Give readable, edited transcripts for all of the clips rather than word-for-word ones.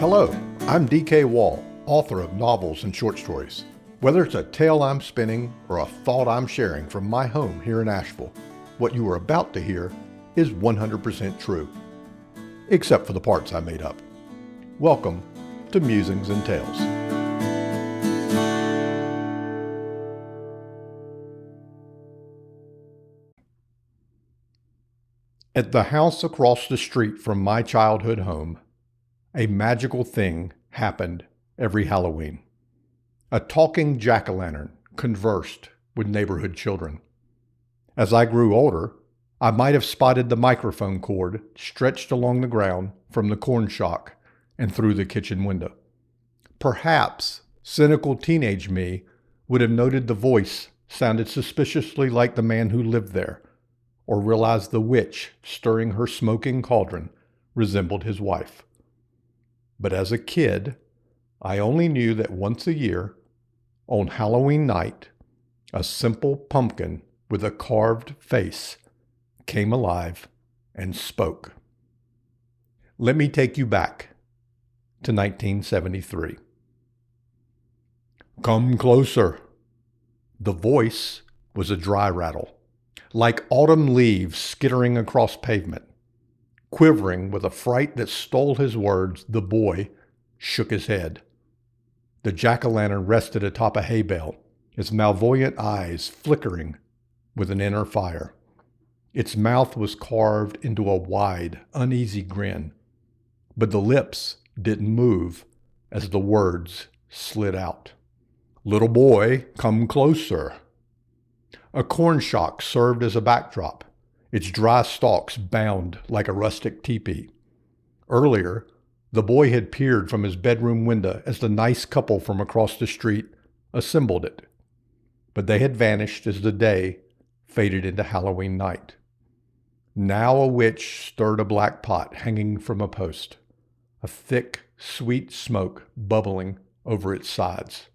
Hello, I'm D.K. Wall, author of novels and short stories. Whether it's a tale I'm spinning or a thought I'm sharing from my home here in Asheville, what you are about to hear is 100% true, except for the parts I made up. Welcome to Musings and Tales. At the house across the street from my childhood home, a magical thing happened every Halloween. A talking jack-o'-lantern conversed with neighborhood children. As I grew older, I might have spotted the microphone cord stretched along the ground from the corn shock and through the kitchen window. Perhaps cynical teenage me would have noted the voice sounded suspiciously like the man who lived there, or realized the witch stirring her smoking cauldron resembled his wife. But as a kid, I only knew that once a year, on Halloween night, a simple pumpkin with a carved face came alive and spoke. Let me take you back to 1973. Come closer. The voice was a dry rattle, like autumn leaves skittering across pavement. Quivering with a fright that stole his words, the boy shook his head. The jack-o'-lantern rested atop a hay bale, its malvoyant eyes flickering with an inner fire. Its mouth was carved into a wide, uneasy grin, but the lips didn't move as the words slid out. Little boy, come closer. A corn shock served as a backdrop, its dry stalks bound like a rustic teepee. Earlier, the boy had peered from his bedroom window as the nice couple from across the street assembled it. But they had vanished as the day faded into Halloween night. Now a witch stirred a black pot hanging from a post, a thick, sweet smoke bubbling over its sides.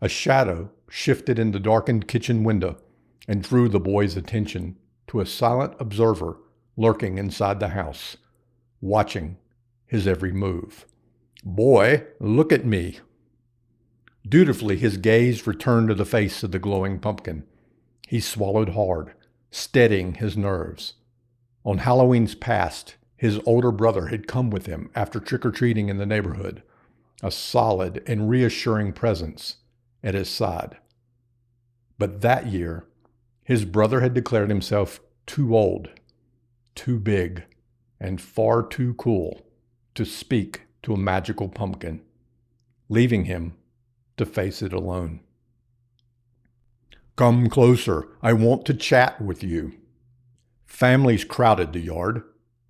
A shadow shifted in the darkened kitchen window and drew the boy's attention to a silent observer lurking inside the house, watching his every move. Boy, look at me. Dutifully, his gaze returned to the face of the glowing pumpkin. He swallowed hard, steadying his nerves. On Halloween's past, his older brother had come with him after trick-or-treating in the neighborhood, a solid and reassuring presence at his side. But that year, his brother had declared himself too old, too big, and far too cool to speak to a magical pumpkin, leaving him to face it alone. Come closer, I want to chat with you. Families crowded the yard,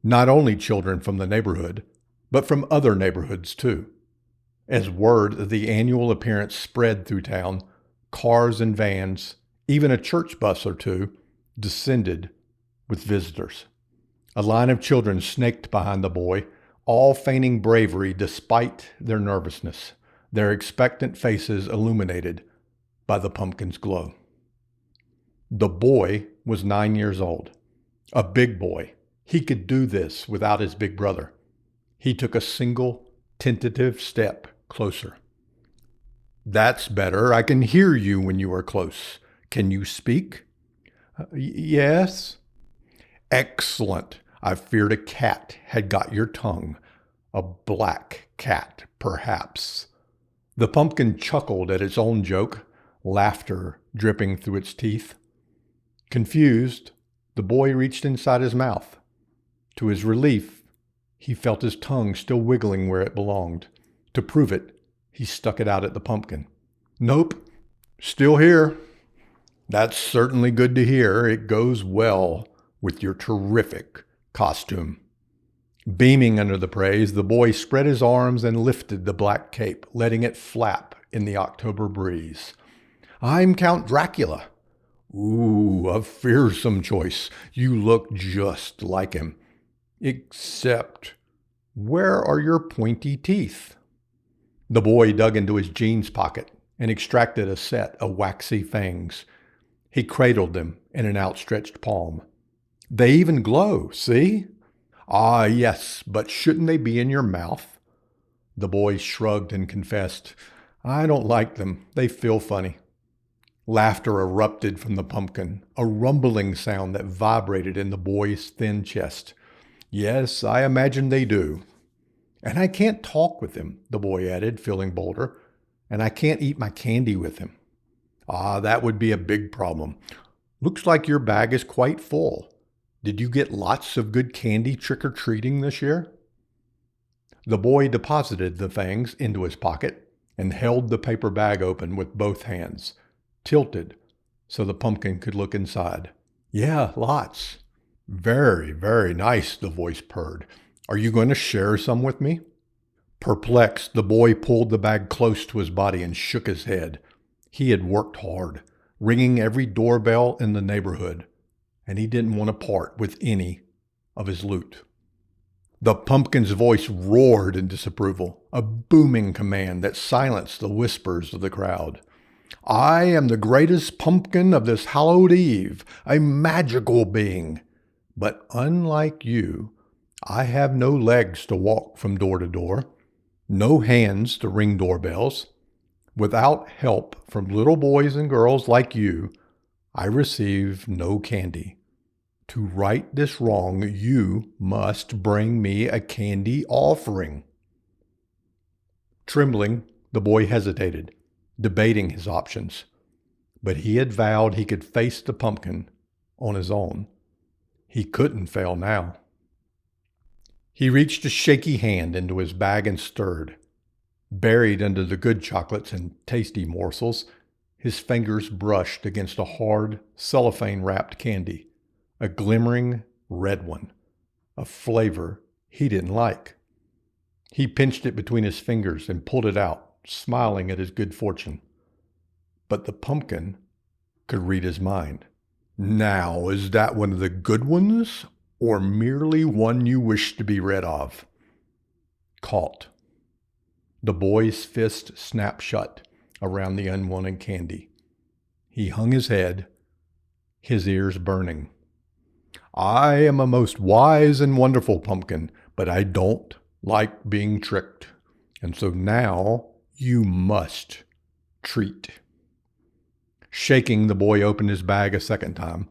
not only children from the neighborhood, but from other neighborhoods too. As word of the annual appearance spread through town, cars and vans, even a church bus or two, descended with visitors. A line of children snaked behind the boy, all feigning bravery despite their nervousness, their expectant faces illuminated by the pumpkin's glow. The boy was 9 years old, a big boy. He could do this without his big brother. He took a single, tentative step closer. That's better. I can hear you when you are close. Can you speak? Yes. Excellent. I feared a cat had got your tongue. A black cat, perhaps. The pumpkin chuckled at its own joke, laughter dripping through its teeth. Confused, the boy reached inside his mouth. To his relief, he felt his tongue still wiggling where it belonged. To prove it, he stuck it out at the pumpkin. Nope, still here. That's certainly good to hear. It goes well with your terrific costume. Beaming under the praise, the boy spread his arms and lifted the black cape, letting it flap in the October breeze. I'm Count Dracula. Ooh, a fearsome choice. You look just like him. Except, where are your pointy teeth? The boy dug into his jeans pocket and extracted a set of waxy fangs. He cradled them in an outstretched palm. They even glow, see? Ah, yes, but shouldn't they be in your mouth? The boy shrugged and confessed, "I don't like them. They feel funny." Laughter erupted from the pumpkin, a rumbling sound that vibrated in the boy's thin chest. "Yes, I imagine they do." "And I can't talk with him," the boy added, feeling bolder. "And I can't eat my candy with him." "Ah, that would be a big problem. Looks like your bag is quite full. Did you get lots of good candy trick-or-treating this year?" The boy deposited the fangs into his pocket and held the paper bag open with both hands, tilted so the pumpkin could look inside. "Yeah, lots." "Very, very nice," the voice purred. "Are you going to share some with me?" Perplexed, the boy pulled the bag close to his body and shook his head. He had worked hard, ringing every doorbell in the neighborhood, and he didn't want to part with any of his loot. The pumpkin's voice roared in disapproval, a booming command that silenced the whispers of the crowd. "I am the greatest pumpkin of this hallowed eve, a magical being. But unlike you, I have no legs to walk from door to door, no hands to ring doorbells. Without help from little boys and girls like you, I receive no candy. To right this wrong, you must bring me a candy offering." Trembling, the boy hesitated, debating his options. But he had vowed he could face the pumpkin on his own. He couldn't fail now. He reached a shaky hand into his bag and stirred. Buried under the good chocolates and tasty morsels, his fingers brushed against a hard, cellophane-wrapped candy, a glimmering red one, a flavor he didn't like. He pinched it between his fingers and pulled it out, smiling at his good fortune. But the pumpkin could read his mind. "Now, is that one of the good ones, or merely one you wish to be rid of?" Caught. The boy's fist snapped shut around the unwanted candy. He hung his head, his ears burning. "I am a most wise and wonderful pumpkin, but I don't like being tricked. And so now you must treat." Shaking, the boy opened his bag a second time.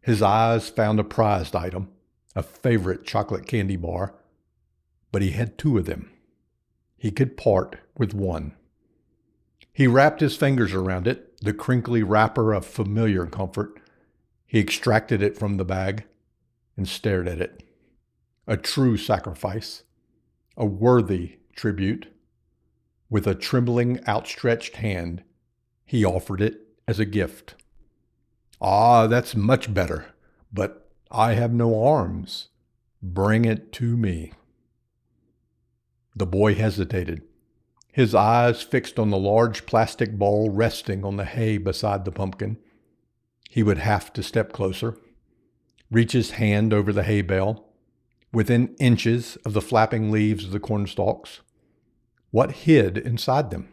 His eyes found a prized item, a favorite chocolate candy bar, but he had two of them. He could part with one. He wrapped his fingers around it, the crinkly wrapper of familiar comfort. He extracted it from the bag and stared at it. A true sacrifice, a worthy tribute. With a trembling, outstretched hand, he offered it as a gift. "Ah, that's much better, but I have no arms. Bring it to me." The boy hesitated, his eyes fixed on the large plastic bowl resting on the hay beside the pumpkin. He would have to step closer, reach his hand over the hay bale, within inches of the flapping leaves of the cornstalks. What hid inside them?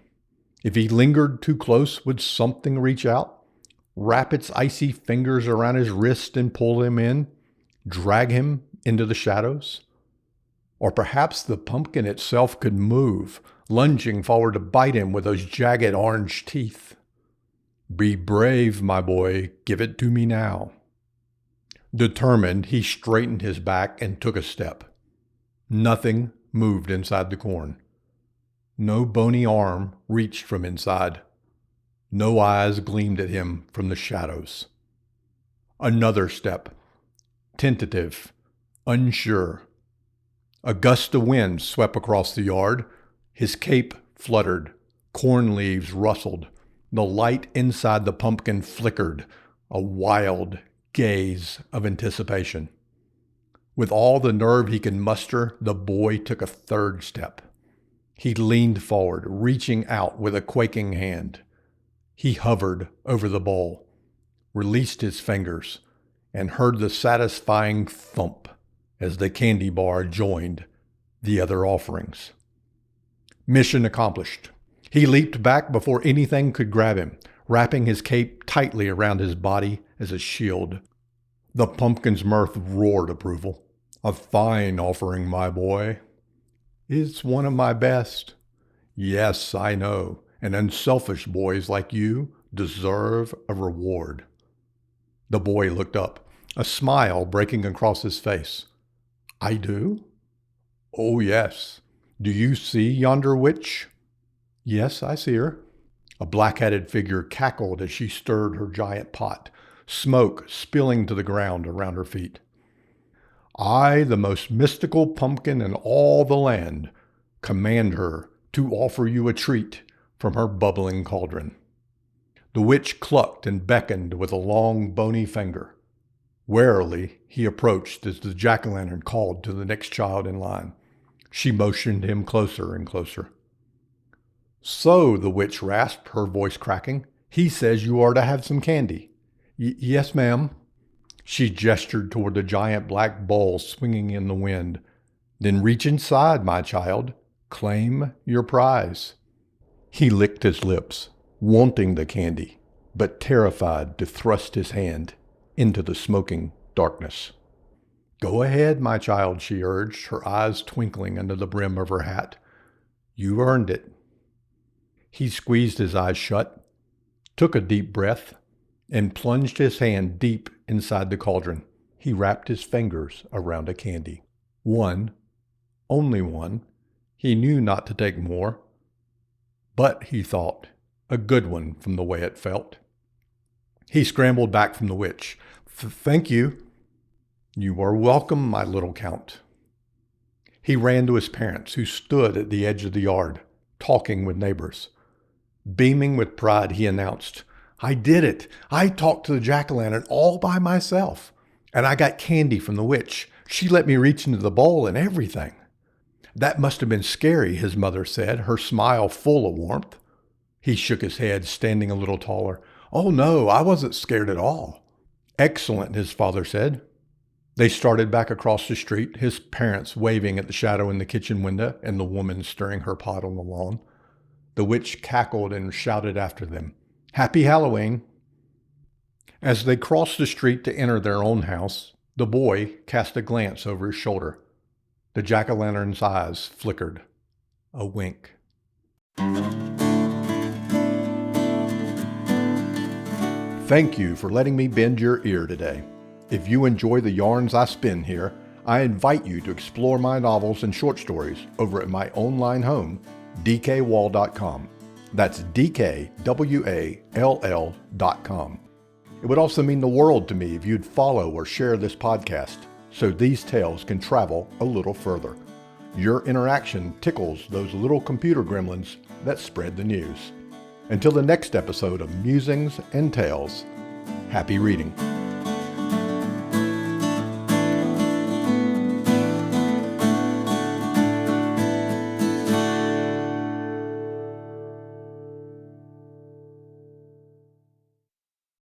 If he lingered too close, would something reach out, wrap its icy fingers around his wrist and pull him in, drag him into the shadows? Or perhaps the pumpkin itself could move, lunging forward to bite him with those jagged orange teeth. "Be brave, my boy. Give it to me now." Determined, he straightened his back and took a step. Nothing moved inside the corn. No bony arm reached from inside. No eyes gleamed at him from the shadows. Another step. Tentative, unsure. A gust of wind swept across the yard. His cape fluttered. Corn leaves rustled. The light inside the pumpkin flickered, a wild gaze of anticipation. With all the nerve he could muster, the boy took a third step. He leaned forward, reaching out with a quaking hand. He hovered over the bowl, released his fingers, and heard the satisfying thump as the candy bar joined the other offerings. Mission accomplished. He leaped back before anything could grab him, wrapping his cape tightly around his body as a shield. The pumpkin's mirth roared approval. "A fine offering, my boy." It's one of my best. Yes, I know. And unselfish boys like you deserve a reward. The boy looked up, a smile breaking across his face. I do? Oh, yes. Do you see yonder witch? Yes, I see her. A black-hatted figure cackled as she stirred her giant pot, smoke spilling to the ground around her feet. I, the most mystical pumpkin in all the land, command her to offer you a treat from her bubbling cauldron. The witch clucked and beckoned with a long, bony finger. Warily, he approached as the jack-o'-lantern called to the next child in line. She motioned him closer and closer. So, the witch rasped, her voice cracking, he says you are to have some candy. Yes, ma'am. She gestured toward the giant black bowl swinging in the wind. Then reach inside, my child. Claim your prize. He licked his lips, wanting the candy, but terrified to thrust his hand into the smoking darkness. Go ahead, my child, she urged, her eyes twinkling under the brim of her hat. You've earned it. He squeezed his eyes shut, took a deep breath, and plunged his hand deep inside the cauldron. He wrapped his fingers around a candy. One, only one. He knew not to take more. But, he thought, a good one from the way it felt. He scrambled back from the witch. Thank you. You are welcome, my little count. He ran to his parents, who stood at the edge of the yard, talking with neighbors. Beaming with pride, he announced, I did it. I talked to the jack-o'-lantern all by myself. And I got candy from the witch. She let me reach into the bowl and everything. That must have been scary, his mother said, her smile full of warmth. He shook his head, standing a little taller. Oh, no, I wasn't scared at all. Excellent, his father said. They started back across the street, his parents waving at the shadow in the kitchen window and the woman stirring her pot on the lawn. The witch cackled and shouted after them, Happy Halloween! As they crossed the street to enter their own house, the boy cast a glance over his shoulder. The jack-o'-lantern's eyes flickered. A wink. Thank you for letting me bend your ear today. If you enjoy the yarns I spin here, I invite you to explore my novels and short stories over at my online home, dkwall.com. That's dkwall.com. It would also mean the world to me if you'd follow or share this podcast so these tales can travel a little further. Your interaction tickles those little computer gremlins that spread the news. Until the next episode of Musings and Tales, happy reading.